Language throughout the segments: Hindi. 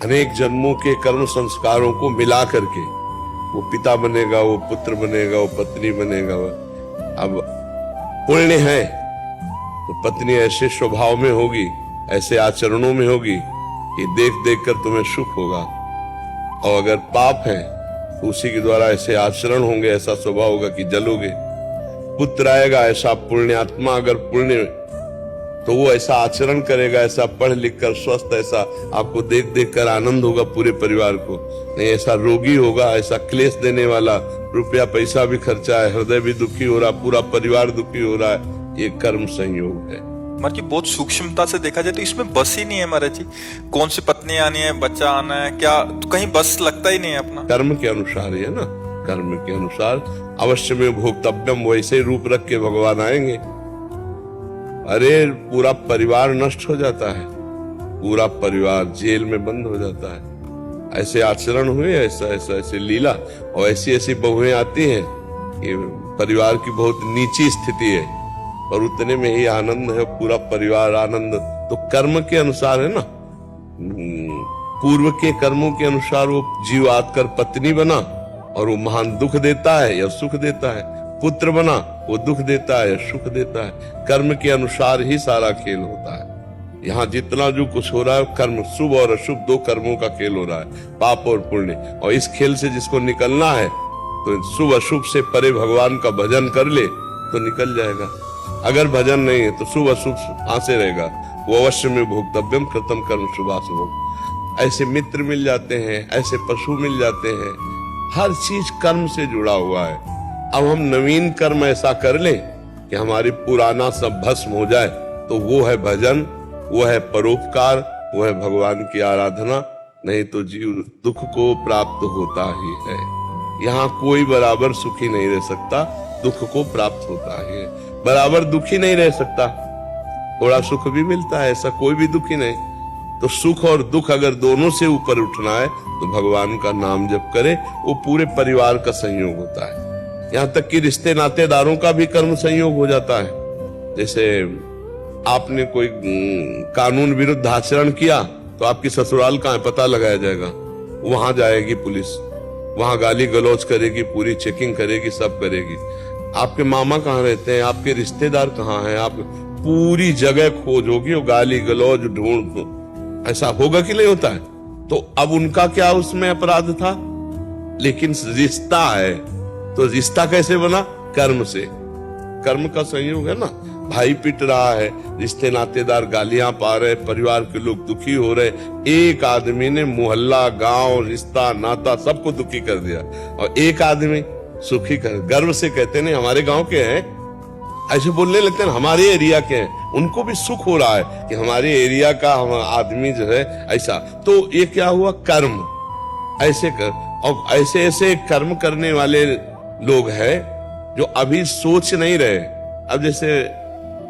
अनेक जन्मों के कर्म संस्कारों को मिला करके वो पिता बनेगा, वो पुत्र बनेगा, वो पत्नी बनेगा। अब पुण्य है तो पत्नी ऐसे स्वभाव में होगी, ऐसे आचरणों में होगी कि देख देख कर तुम्हें सुख होगा, और अगर पाप है तो उसी के द्वारा ऐसे आचरण होंगे, ऐसा स्वभाव होगा कि जलोगे। पुत्र आएगा ऐसा पुण्यात्मा, अगर पुण्य तो वो ऐसा आचरण करेगा, ऐसा पढ़ लिख कर स्वस्थ, ऐसा आपको देख देख कर आनंद होगा पूरे परिवार को। नहीं ऐसा रोगी होगा, ऐसा क्लेश देने वाला, रुपया पैसा भी खर्चा है, हृदय भी दुखी हो रहा, पूरा परिवार दुखी हो रहा है, ये कर्म संयोग है। महाराज जी बहुत सूक्ष्मता से देखा जाए तो इसमें बस ही नहीं है महाराज जी, कौन सी पत्नी आनी है, बच्चा आना है, क्या तो कहीं बस लगता ही नहीं है अपना। कर्म के अनुसार है ना, कर्म के अनुसार अवश्य में भोक्तव्यम, वैसे रूप रख के भगवान आएंगे। अरे पूरा परिवार नष्ट हो जाता है, पूरा परिवार जेल में बंद हो जाता है। ऐसे आचरण हुए, ऐसा ऐसा ऐसे लीला, और ऐसी ऐसी बहुएं आती हैं कि परिवार की बहुत नीची स्थिति है और उतने में ही आनंद है, पूरा परिवार आनंद। तो कर्म के अनुसार है ना, पूर्व के कर्मों के अनुसार वो जीव आकर पत्नी बना और वो महान दुख देता है या सुख देता है, पुत्र बना वो दुख देता है या सुख देता है। कर्म के अनुसार ही सारा खेल होता है। यहाँ जितना जो कुछ हो रहा है कर्म, शुभ और अशुभ दो कर्मों का खेल हो रहा है, पाप और पुण्य। और इस खेल से जिसको निकलना है तो शुभ अशुभ से परे भगवान का भजन कर ले तो निकल जाएगा। अगर भजन नहीं है तो शुभ अशुभ फांसे रहेगा। वो अवश्य में भोक्तव्यम कृतम कर्म शुभाशुभम। ऐसे मित्र मिल जाते हैं, ऐसे पशु मिल जाते हैं, हर चीज कर्म से जुड़ा हुआ है। अब हम नवीन कर्म ऐसा कर लें कि हमारी पुराना सब भस्म हो जाए, तो वो है भजन, वो है परोपकार, वो है भगवान की आराधना। नहीं तो जीव दुख को प्राप्त होता ही है। यहाँ कोई बराबर सुखी नहीं रह सकता, दुख को प्राप्त होता है। बराबर दुखी नहीं रह सकता, थोड़ा सुख भी मिलता है, ऐसा कोई भी दुखी नहीं। तो सुख और दुख अगर दोनों से ऊपर उठना है तो भगवान का नाम जप करे, वो पूरे परिवार का संयोग होता है। यहाँ तक कि रिश्ते नातेदारों का भी कर्म संयोग हो जाता है। जैसे आपने कोई कानून विरुद्ध आचरण किया तो आपकी ससुराल कहाँ है पता लगाया जाएगा, वहां जाएगी पुलिस, वहां गाली गलौज करेगी, पूरी चेकिंग करेगी, सब करेगी। आपके मामा कहाँ रहते हैं, आपके रिश्तेदार कहाँ हैं, आप पूरी जगह खोज होगी और गाली गलौज ढूंढ। ऐसा होगा कि नहीं होता है? तो अब उनका क्या उसमें अपराध था? लेकिन रिश्ता है, तो रिश्ता कैसे बना? कर्म से। कर्म का संयोग है ना। भाई पिट रहा है, रिश्ते नातेदार गालियां पा रहे, परिवार के लोग दुखी हो रहे, एक आदमी ने मोहल्ला, गांव, रिश्ता, नाता सबको दुखी कर दिया, और एक आदमी सुखी कर। गर्व से कहते नहीं हमारे गांव के हैं, ऐसे बोलने लगते हैं हमारे एरिया के हैं, उनको भी सुख हो रहा है कि हमारे एरिया का हम आदमी जो है ऐसा। तो ये क्या हुआ? कर्म। ऐसे कर, और ऐसे ऐसे कर्म करने वाले लोग हैं जो अभी सोच नहीं रहे। अब जैसे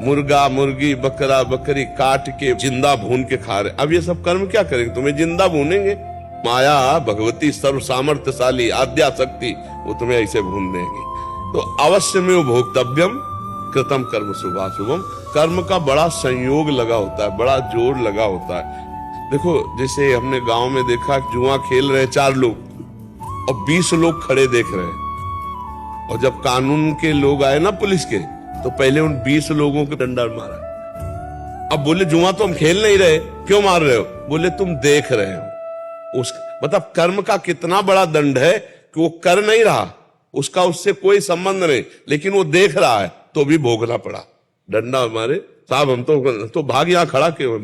मुर्गा, मुर्गी, बकरा, बकरी काट के जिंदा भून के खा रहे, अब ये सब कर्म क्या करेंगे? तुम्हें जिंदा भूनेंगे। माया भगवती सर्व सामर्थ्यशाली आद्या शक्ति, वो तुम्हें ऐसे भून देंगी। तो अवश्य में वो भोक्तव्यम कृतम कर्म शुभाशुभम। कर्म का बड़ा संयोग लगा होता है, बड़ा जोर लगा होता है। देखो जैसे हमने गांव में देखा, जुआ खेल रहे 4 लोग और 20 लोग खड़े देख रहे हैं, और जब कानून के लोग आए ना पुलिस के, तो पहले उन 20 लोगों को डंडा मारा। अब बोले जुआ तो हम खेल नहीं रहे, क्यों मार रहे हो? बोले तुम देख रहे हो। उस मतलब कर्म का कितना बड़ा दंड है कि वो कर नहीं रहा, उसका उससे कोई संबंध नहीं, लेकिन वो देख रहा है तो भी भोगना पड़ा। डंडा मारे साहब, हम तो भाग यहां खड़ा क्यों?